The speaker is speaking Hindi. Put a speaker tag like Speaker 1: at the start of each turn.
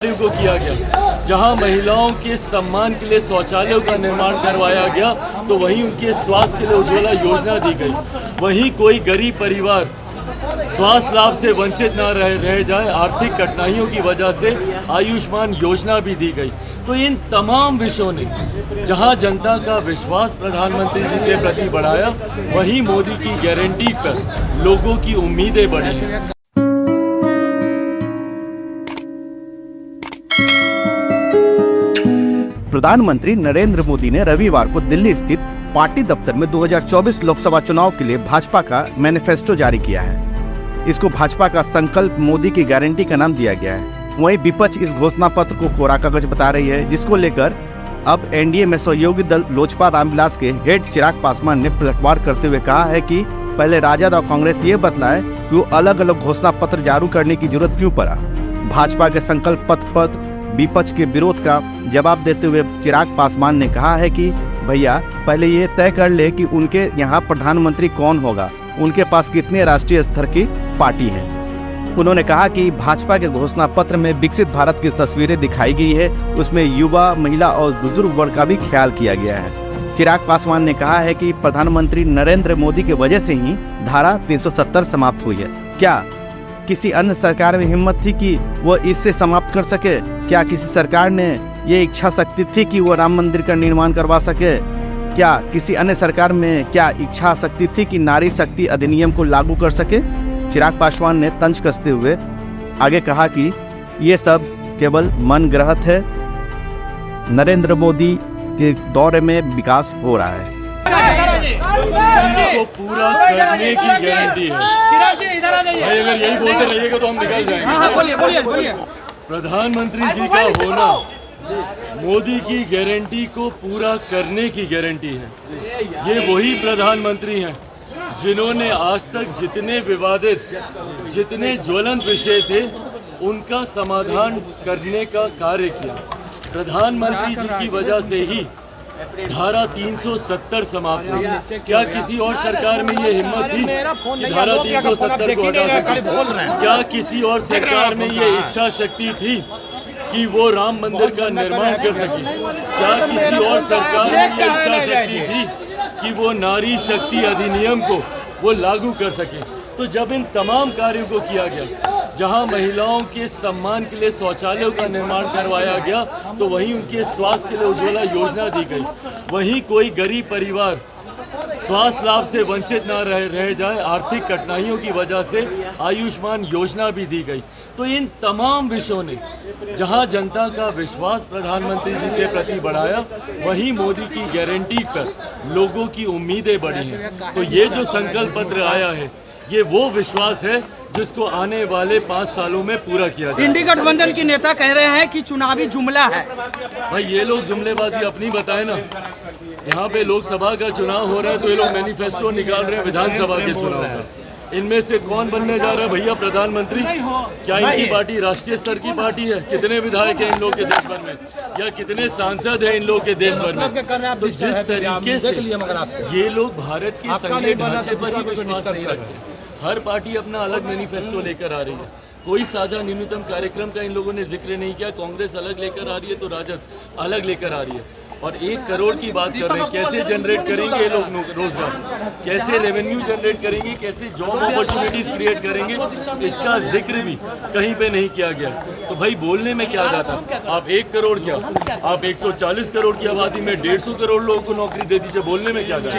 Speaker 1: को किया गया, जहां महिलाओं के सम्मान के लिए शौचालयों का निर्माण करवाया गया तो वहीं उनके स्वास्थ्य के लिए उज्ज्वला योजना दी गई। वहीं कोई गरीब परिवार स्वास्थ्य लाभ से वंचित न रह जाए, आर्थिक कठिनाइयों की वजह से आयुष्मान योजना भी दी गई। तो इन तमाम विषयों ने जहां जनता का विश्वास प्रधानमंत्री जी के प्रति बढ़ाया, वहीं मोदी की गारंटी पर लोगों की उम्मीदें बढ़ी हैं।
Speaker 2: प्रधानमंत्री नरेंद्र मोदी ने रविवार को दिल्ली स्थित पार्टी दफ्तर में 2024 लोकसभा चुनाव के लिए भाजपा का मैनिफेस्टो जारी किया है। इसको भाजपा का संकल्प मोदी की गारंटी का नाम दिया गया है। वहीं विपक्ष इस घोषणा पत्र को कोरा कागज बता रही है, जिसको लेकर अब एनडीए में सहयोगी दल लोजपा रामविलास के हेड चिराग पासवान ने पलटवार करते हुए कहा है कि पहले राजद और कांग्रेस ये बतलाए कि वो अलग अलग घोषणा पत्र जारी करने की जरूरत क्यों पड़ा। भाजपा के संकल्प पत्र पर विपक्ष के विरोध का जवाब देते हुए चिराग पासवान ने कहा है कि भैया पहले ये तय कर ले कि उनके यहाँ प्रधानमंत्री कौन होगा, उनके पास कितने राष्ट्रीय स्तर की पार्टी है। उन्होंने कहा कि भाजपा के घोषणा पत्र में विकसित भारत की तस्वीरें दिखाई गई है, उसमें युवा, महिला और बुजुर्ग वर्ग का भी ख्याल किया गया है। चिराग पासवान ने कहा है कि प्रधानमंत्री नरेंद्र मोदी की वजह से ही धारा 370 समाप्त हुई है। क्या किसी अन्य सरकार में हिम्मत थी कि वो इससे समाप्त कर सके? क्या किसी सरकार ने ये इच्छा शक्ति थी कि वो राम मंदिर का निर्माण करवा सके? क्या किसी अन्य सरकार में क्या इच्छा शक्ति थी कि नारी शक्ति अधिनियम को लागू कर सके? चिराग पासवान ने तंज कसते हुए आगे कहा कि ये सब केवल मन गढ़ंत है, नरेंद्र मोदी के दौरे में विकास हो रहा है।
Speaker 1: को पूरा करने की गारंटी है। भाई अगर यही बोलते रहिएगा तो हम निकल जाएंगे। बोलिए। प्रधानमंत्री जी का होना मोदी की गारंटी को पूरा करने की गारंटी है। ये वही प्रधानमंत्री हैं जिन्होंने आज तक जितने विवादित, जितने ज्वलंत विषय थे, उनका समाधान करने का कार्य किया। प्रधानमंत्री जी की वजह से ही धारा 370 समाप्त हुई। क्या किसी और सरकार में ये हिम्मत थी कि धारा 370 को हटा सके? क्या किसी और सरकार में ये इच्छा शक्ति थी कि वो राम मंदिर का निर्माण कर सके? क्या किसी और सरकार में ये इच्छा शक्ति थी कि वो नारी शक्ति अधिनियम को वो लागू कर सके? तो जब इन तमाम कार्यों को किया गया, जहां महिलाओं के सम्मान के लिए शौचालयों का निर्माण करवाया गया तो वहीं उनके स्वास्थ्य के लिए उज्ज्वला योजना दी गई। वहीं कोई गरीब परिवार स्वास्थ्य लाभ से वंचित न रह जाए, आर्थिक कठिनाइयों की वजह से आयुष्मान योजना भी दी गई। तो इन तमाम विषयों ने जहां जनता का विश्वास प्रधानमंत्री जी के प्रति बढ़ाया, वहीं मोदी की गारंटी पर लोगों की उम्मीदें बढ़ी हैं। तो ये जो संकल्प पत्र आया है, ये वो विश्वास है जिसको आने वाले 5 सालों में पूरा किया जाए।
Speaker 3: इंडी गठबंधन के नेता कह रहे हैं कि चुनावी जुमला है।
Speaker 1: भाई ये लोग जुमलेबाजी अपनी बताए ना। यहाँ पे लोकसभा का चुनाव हो रहा है तो ये लोग मैनिफेस्टो निकाल रहे हैं विधानसभा के चुनाव का। इनमें से कौन बनने जा रहा है भैया प्रधानमंत्री? क्या इनकी पार्टी राष्ट्रीय स्तर की पार्टी है? कितने विधायक हैं इन लोग के देश भर में, या कितने सांसद हैं इन लोग के देश भर में? तो जिस तरीके से ये लोग भारत के संघीय ढांचे पर ही विश्वास नहीं रखते, हर पार्टी अपना अलग मैनिफेस्टो लेकर आ रही है। कोई साझा न्यूनतम कार्यक्रम का इन लोगों ने जिक्र नहीं किया। कांग्रेस अलग लेकर आ रही है तो राजद अलग लेकर आ रही है। और 1 करोड़ की बात कर रहे हैं। कैसे जनरेट करेंगे ये लोग रोजगार, कैसे रेवेन्यू जनरेट करेंगे, कैसे जॉब अपॉर्चुनिटीज क्रिएट करेंगे, इसका जिक्र भी कहीं पे नहीं किया गया। तो भाई बोलने में क्या जाता? आप 1 करोड़ क्या, आप 140 करोड़ की आबादी में 150 करोड़ लोगों को नौकरी दे दीजिए, बोलने में क्या जाता?